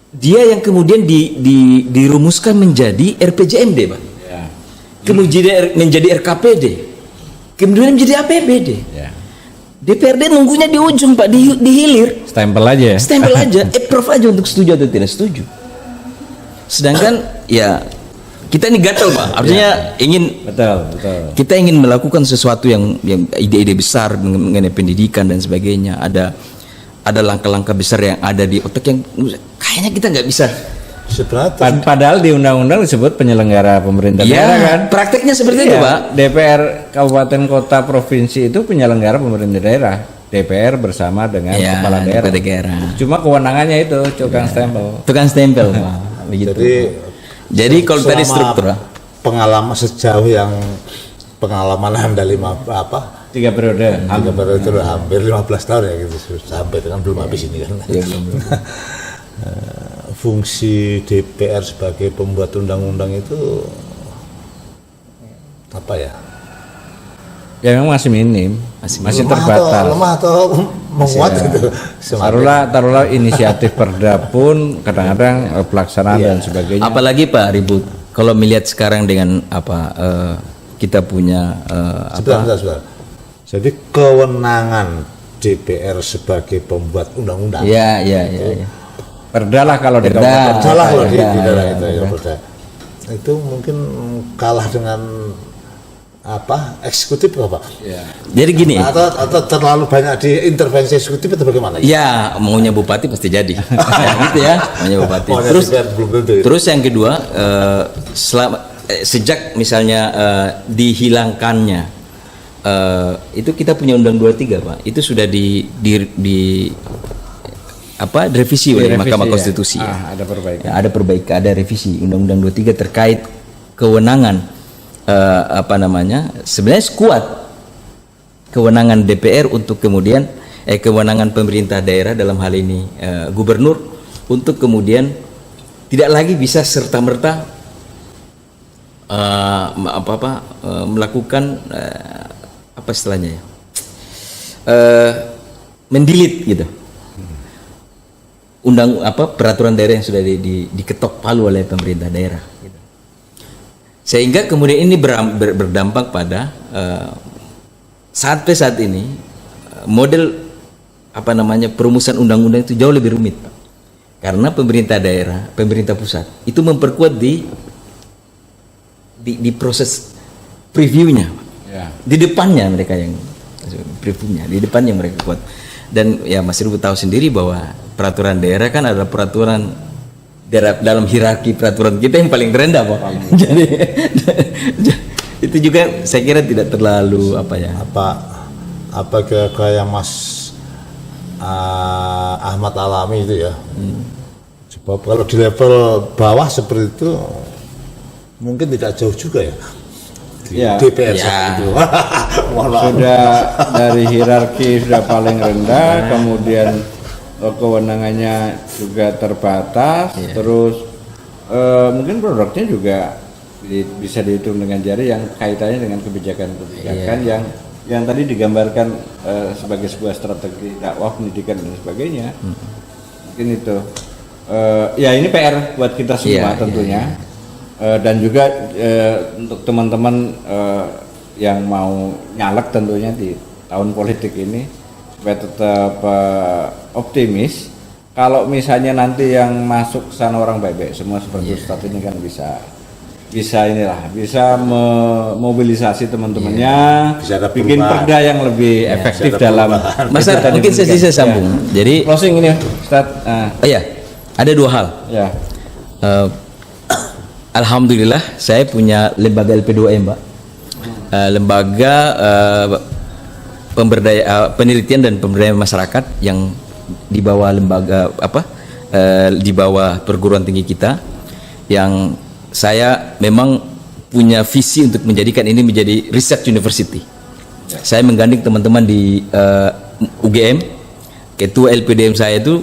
dia yang kemudian dirumuskan menjadi RPJMD, Pak. Kemudian menjadi RKPD, kemudian menjadi APBD. DPRD nunggunya di ujung, Pak, di hilir. Stempel aja. Approve aja untuk setuju atau tidak setuju. Sedangkan ya kita ini gatal, Pak. Artinya betul. kita ingin melakukan sesuatu yang ide-ide besar mengenai pendidikan dan sebagainya. Ada langkah-langkah besar yang ada di otak yang kayaknya kita nggak bisa. Sebenarnya Padahal di undang-undang disebut penyelenggara pemerintah daerah kan. Prakteknya seperti itu, Pak. DPR kabupaten kota provinsi itu penyelenggara pemerintah daerah. DPR bersama dengan kepala daerah. Cuma kewenangannya itu tukang stempel. Tukang stempel, Pak. Begitu. Jadi kalau tadi struktur pengalaman sejauh yang pengalaman Anda 3 periode. itu hampir 15 tahun ya gitu, sampai dengan belum habis ini kan. Fungsi DPR sebagai pembuat undang-undang itu apa ya? Ya memang masih minim, masih terbatas. Lemah atau menguat gitu. Taruhlah inisiatif Perda pun kadang-kadang pelaksanaan dan sebagainya. Apalagi Pak Ribut, kalau melihat sekarang dengan kita punya Sebentar. Jadi kewenangan DPR sebagai pembuat undang-undang. Ya. Perda lah kalau di Perda. Salah loh di daerah itu ya, Perda. Itu mungkin kalah dengan eksekutif apa? Jadi gini. Atau terlalu banyak di intervensi eksekutif atau bagaimana? Ya, maunya bupati pasti jadi. Ya, gitu ya, maunya bupati. Terus yang kedua, sejak misalnya dihilangkannya itu kita punya Undang 23, Pak. Itu sudah direvisi oleh Mahkamah Konstitusi. Ada perbaikan. Ya, ada perbaikan, ada revisi Undang-Undang 23 terkait kewenangan sebenarnya kuat kewenangan DPR untuk kemudian kewenangan pemerintah daerah dalam hal ini gubernur untuk kemudian tidak lagi bisa serta-merta melakukan apa istilahnya ya, mendelete gitu peraturan daerah yang sudah diketok palu oleh pemerintah daerah gitu. Sehingga kemudian ini berdampak pada sampai saat ini model perumusan undang-undang itu jauh lebih rumit, Pak. Karena pemerintah daerah, pemerintah pusat itu memperkuat di proses previewnya, di depannya mereka yang previewnya, di depannya mereka kuat. Dan ya Mas Rubu tahu sendiri bahwa peraturan daerah kan adalah peraturan dalam hierarki peraturan kita yang paling terendah, Pak. Jadi itu juga saya kira tidak terlalu kayak Mas Ahmad alami itu ya. Sebab kalau di level bawah seperti itu mungkin tidak jauh juga ya. DPR itu. Sudah dari hierarki sudah paling rendah, kemudian kewenangannya juga terbatas, terus mungkin produknya juga bisa dihitung dengan jari yang kaitannya dengan kebijakan-kebijakan yang tadi digambarkan sebagai sebuah strategi dakwah pendidikan dan sebagainya. Mungkin itu ya ini PR buat kita semua tentunya. Dan juga untuk teman-teman yang mau nyalek tentunya di tahun politik ini supaya tetap optimis. Kalau misalnya nanti yang masuk ke sana orang baik-baik semua seperti Ustadz ini kan bisa memobilisasi teman-temannya, bisa bikin perda yang lebih efektif dalam. Mas mungkin saya sambung. Jadi closing ini Ustadz. Ada dua hal. Alhamdulillah saya punya lembaga LP2M, Pak. Lembaga penelitian dan pemberdayaan masyarakat yang di bawah di bawah perguruan tinggi kita, yang saya memang punya visi untuk menjadikan ini menjadi research university. Saya menggandeng teman-teman di UGM, ketua LPDM saya itu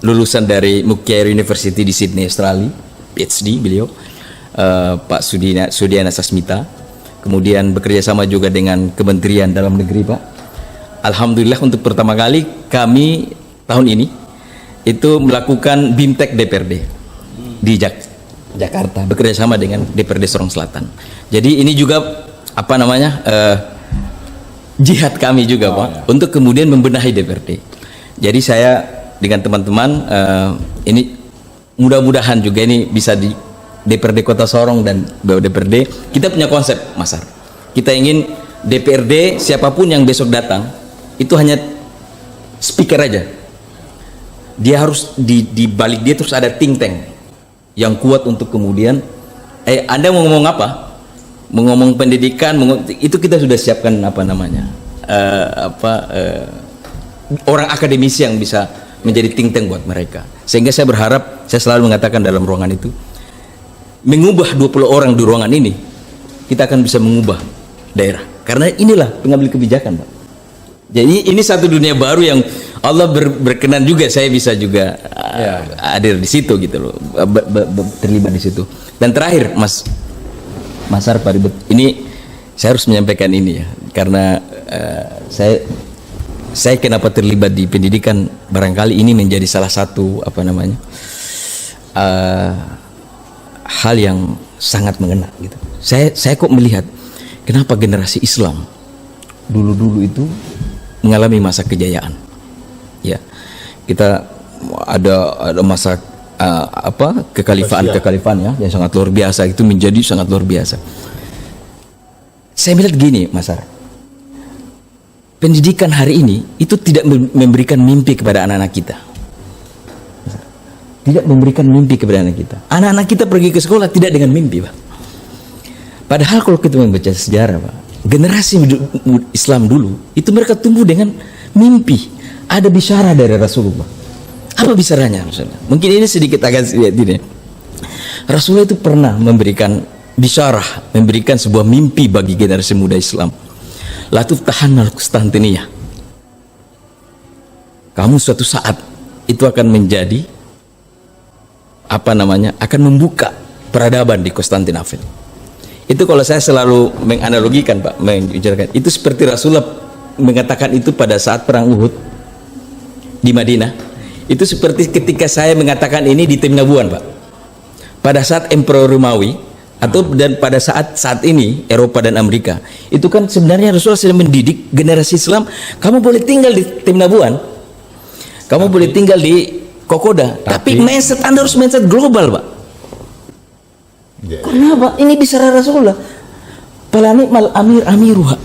lulusan dari Macquarie University di Sydney, Australia, PhD beliau, Pak Sudiana Sasmita. Kemudian bekerja sama juga dengan Kementerian Dalam Negeri, Pak. Alhamdulillah untuk pertama kali kami tahun ini itu melakukan BIMTEK DPRD di Jakarta, bekerja sama dengan DPRD Sorong Selatan. Jadi ini juga apa namanya jihad kami juga, Pak, untuk kemudian membenahi DPRD. Jadi saya dengan teman-teman ini mudah-mudahan juga ini bisa di DPRD Kota Sorong dan DPRD kita punya konsep, Mas Ar. Kita ingin DPRD siapapun yang besok datang itu hanya speaker aja. Dia harus di balik dia terus ada think tank yang kuat untuk kemudian Anda mau ngomong apa? Mau ngomong pendidikan, itu kita sudah siapkan apa namanya? Orang akademisi yang bisa menjadi think tank buat mereka. Sehingga saya berharap, saya selalu mengatakan dalam ruangan itu, mengubah 20 orang di ruangan ini, kita akan bisa mengubah daerah. Karena inilah pengambil kebijakan, Pak. Jadi ini satu dunia baru yang Allah berkenan juga saya bisa juga hadir di situ gitu loh, terlibat di situ. Dan terakhir, Mas Ar, Pak Ribet, ini saya harus menyampaikan ini ya, karena saya kenapa terlibat di pendidikan, barangkali ini menjadi salah satu apa namanya hal yang sangat mengena gitu. Saya kok melihat kenapa generasi Islam dulu itu mengalami masa kejayaan. Ya, kita ada masa kekhalifahan ya yang sangat luar biasa, itu menjadi sangat luar biasa. Saya melihat gini, Mas Ar, pendidikan hari ini itu tidak memberikan mimpi kepada anak-anak kita. Tidak memberikan mimpi kepada anak kita. Anak-anak kita pergi ke sekolah tidak dengan mimpi, Pak. Padahal kalau kita membaca sejarah, Pak, generasi Islam dulu itu mereka tumbuh dengan mimpi. Ada bisyarah dari Rasulullah. Apa bisyarahnya Rasulullah? Mungkin ini sedikit agak lihat ini. Rasulullah itu pernah memberikan bisyarah, memberikan sebuah mimpi bagi generasi muda Islam. La tuftahannal Konstantinia. Kamu suatu saat itu akan menjadi apa namanya, akan membuka peradaban di Konstantinopel. Itu kalau saya selalu menganalogikan, Pak, menjelaskan itu seperti Rasulullah mengatakan itu pada saat perang Uhud di Madinah. Itu seperti ketika saya mengatakan ini di Timnabuan, Pak, pada saat Emperor Romawi dan pada saat ini Eropa dan Amerika, itu kan sebenarnya Rasulullah sedang mendidik generasi Islam. Kamu boleh tinggal di Timnabuan, kamu boleh tinggal di Kokoda, tapi mindset Anda harus mindset global, Pak. Karena apa? Ini bicara Rasulullah. Palani mal amiruha.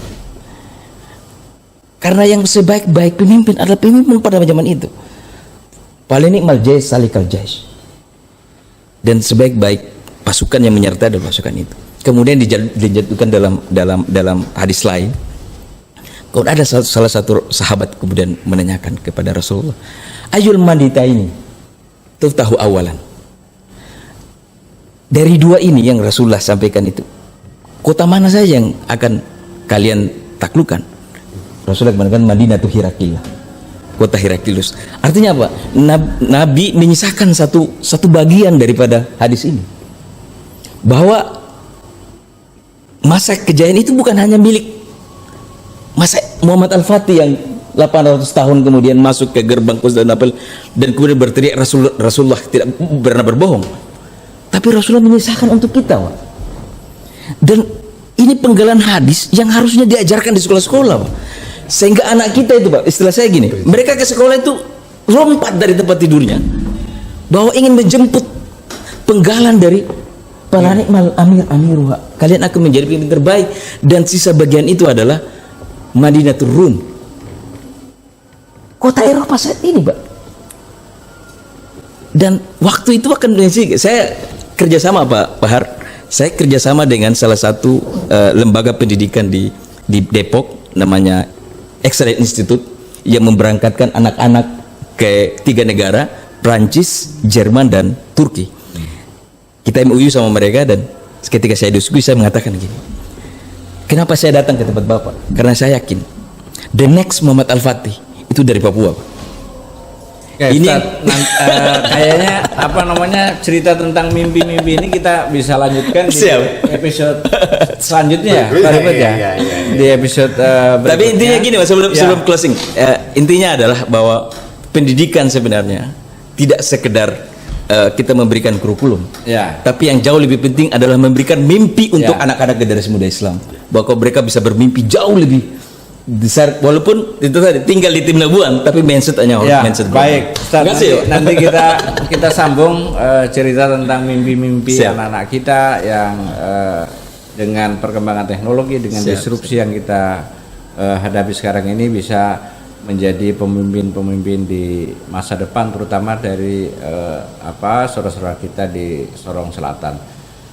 Karena yang sebaik-baik pemimpin adalah pemimpin pada zaman itu. Palani mal jais salikal jais. Dan sebaik-baik pasukan yang menyertai adalah pasukan itu. Kemudian dijatuhkan dalam hadis lain. Kalau ada salah satu sahabat kemudian menanyakan kepada Rasulullah, ayul mandita ini tuftahu awalan. Dari dua ini yang Rasulullah sampaikan itu, kota mana saja yang akan kalian taklukkan? Rasulullah mengatakan Madinatu Hirakillah, kota Hirakilus. Artinya apa? Nabi menyisakan satu bagian daripada hadis ini, bahwa masa kejayaan itu bukan hanya milik masa Muhammad Al-Fatih yang 800 tahun kemudian masuk ke gerbang Konstantinopel dan kemudian berteriak Rasulullah tidak pernah berbohong. Tapi Rasulullah menyisakan untuk kita, Pak. Dan ini penggalan hadis yang harusnya diajarkan di sekolah-sekolah, Pak. Sehingga anak kita itu, Pak, istilah saya gini, mereka ke sekolah itu lompat dari tempat tidurnya bahwa ingin menjemput penggalan dari Palanikmal amiruha. Kalian akan menjadi pemimpin terbaik, dan sisa bagian itu adalah Madinatul Rum, kota Eropa saat ini, Pak. Dan waktu itu akan saya kerjasama, Pak Har, saya kerjasama dengan salah satu lembaga pendidikan di Depok, namanya Excellent Institute, yang memberangkatkan anak-anak ke 3 negara, Prancis, Jerman, dan Turki. Kita MOU sama mereka, dan ketika saya diskusi saya mengatakan gini, kenapa saya datang ke tempat Bapak? Karena saya yakin the next Muhammad Al-Fatih itu itu dari Papua. Oke, Ini- kayaknya apa namanya cerita tentang mimpi-mimpi ini kita bisa lanjutkan di Siap. episode selanjutnya ya, Pak Ribet ya. Iya. Di episode Tapi berikutnya. intinya gini Mas, sebelum Ya. sebelum closing, intinya adalah bahwa pendidikan sebenarnya tidak sekedar kita memberikan kurikulum, Ya. tapi yang jauh lebih penting adalah memberikan mimpi untuk Ya. anak-anak generasi muda Islam, bahwa mereka bisa bermimpi jauh lebih besar, walaupun itu tadi tinggal di tim Labuan, tapi mindset hanya Ya, mindset baik. Ustaz, Terima kasih. nanti kita sambung cerita tentang mimpi-mimpi Siap. anak-anak kita yang dengan perkembangan teknologi, dengan Siap, disrupsi yang kita hadapi sekarang ini bisa menjadi pemimpin-pemimpin di masa depan, terutama dari saudara-saudara kita di Sorong Selatan.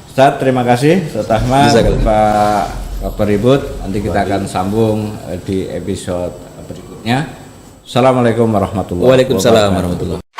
Ustaz, terima kasih Ustaz Ahmad, Jazakallah. Pak Dr. Ribut. Nanti kita akan sambung di episode berikutnya. Assalamualaikum warahmatullahi wabarakatuh. Waalaikumsalam warahmatullahi